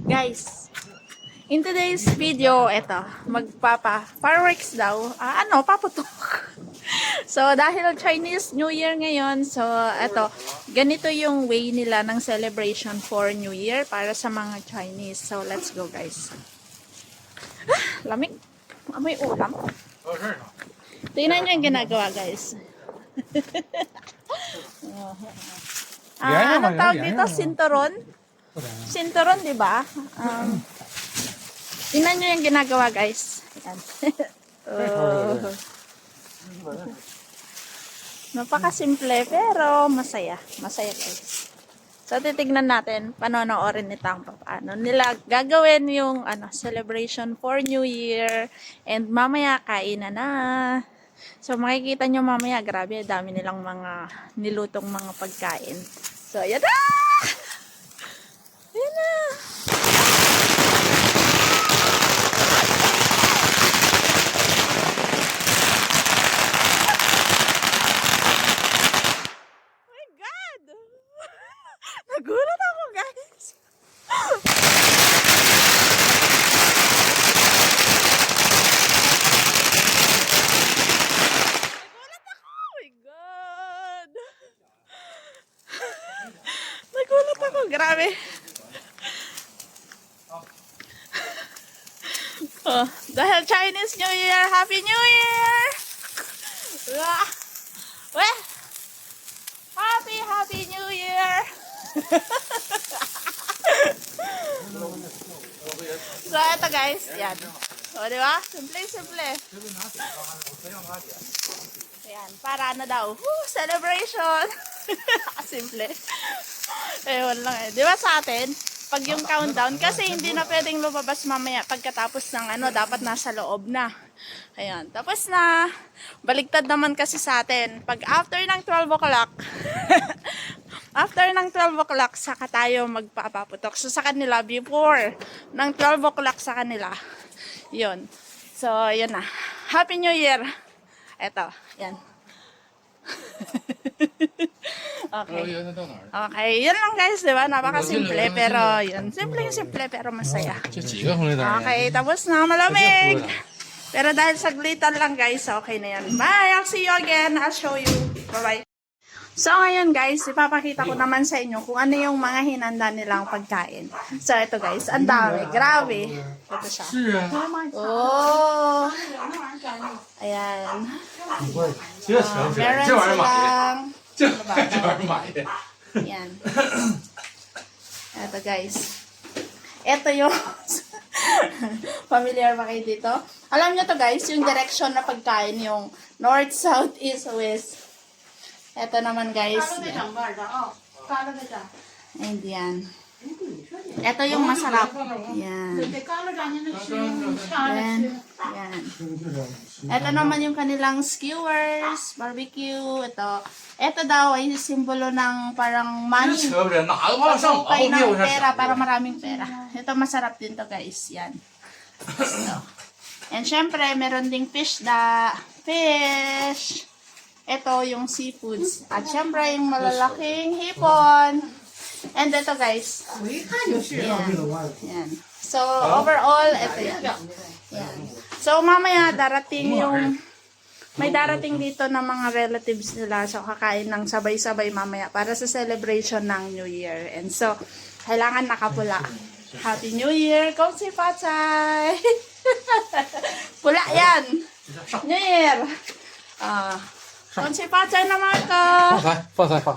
Guys, in today's video, eto, fireworks daw. Paputok. So, dahil Chinese New Year ngayon, so, eto, ganito yung way nila ng celebration for New Year para sa mga Chinese. So, let's go, guys. Lamig. Amoy ulam. Tingnan nyo yung ginagawa, guys. Anong tawag dito? Sinturon? Sinturon, di ba? Tingnan nyo yung ginagawa, guys. Ayan. Napakasimple, pero masaya. Masaya, guys. So, titignan natin, panonoorin nito ang paano nila gagawin yung celebration for New Year. And mamaya, kainan na. So, makikita nyo mamaya, grabe, dami nilang mga nilutong mga pagkain. So, ayan na! Ayan na! Oh my God! Nagulat ako, guys! Nagulat ako, grabe. Oh, dahil Chinese New Year, Happy New Year! Well, Happy New Year! So, eto guys, yan. O, diba? Simple. Ayan, para daw. Celebration! Simple. Ewan lang eh. Di ba sa atin, pag yung countdown, kasi hindi na pwedeng lumabas mamaya pagkatapos ng dapat nasa loob na. Ayan, tapos na. Baligtad naman kasi sa atin. Pag after ng 12 o'clock, after ng 12 o'clock, saka tayo magpapaputok. So sa kanila, before ng 12 o'clock sa kanila, yun. So, yun na. Happy New Year! Eto, yan. Okay. Okay, yun lang guys, di ba? Napakasimple, pero yun. Simple pero masaya. Okay, tapos na, malamig. Pero dahil saglitan lang guys, okay na yan. Bye! I'll see you again. I'll show you. Bye-bye. So, ngayon guys, ipapakita ko naman sa inyo kung ano yung mga hinanda nilang pagkain. So, ito guys, ang dami. Grabe. Ito siya. Oh! Ayan. Meron silang... Ayan. Ito guys. Ito yung... Familiar ba kayo dito? Alam nyo to guys, yung direction na pagkain, yung north, south, east, west. Ito naman guys. Ayan. Ito yung masarap. Yan. Yan. Ito naman yung kanilang skewers, barbecue. Ito daw ay simbolo ng parang money. Okay ng pera, para maraming pera. Ito masarap din to guys. Yan. Ito. And syempre, meron ding fish. Ito yung seafoods. At syempre, yung malalaking hipon. And ito guys. Yan. So, overall, ito yan. Yan. So, mamaya may darating dito ng mga relatives nila. So, kakain ng sabay-sabay mamaya para sa celebration ng New Year. And so, kailangan nakapula. Happy New Year! Kong si Pachay! Pula yan! New Year! Kong si Pachay naman ko!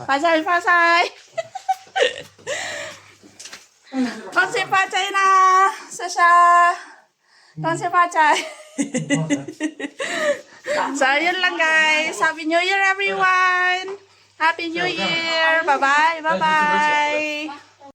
Pachay! Kong si Pachay na! Sasha! Kong si Pachay! So, yun lang guys. Happy New Year everyone! Happy New Year! Bye-bye! Bye-bye!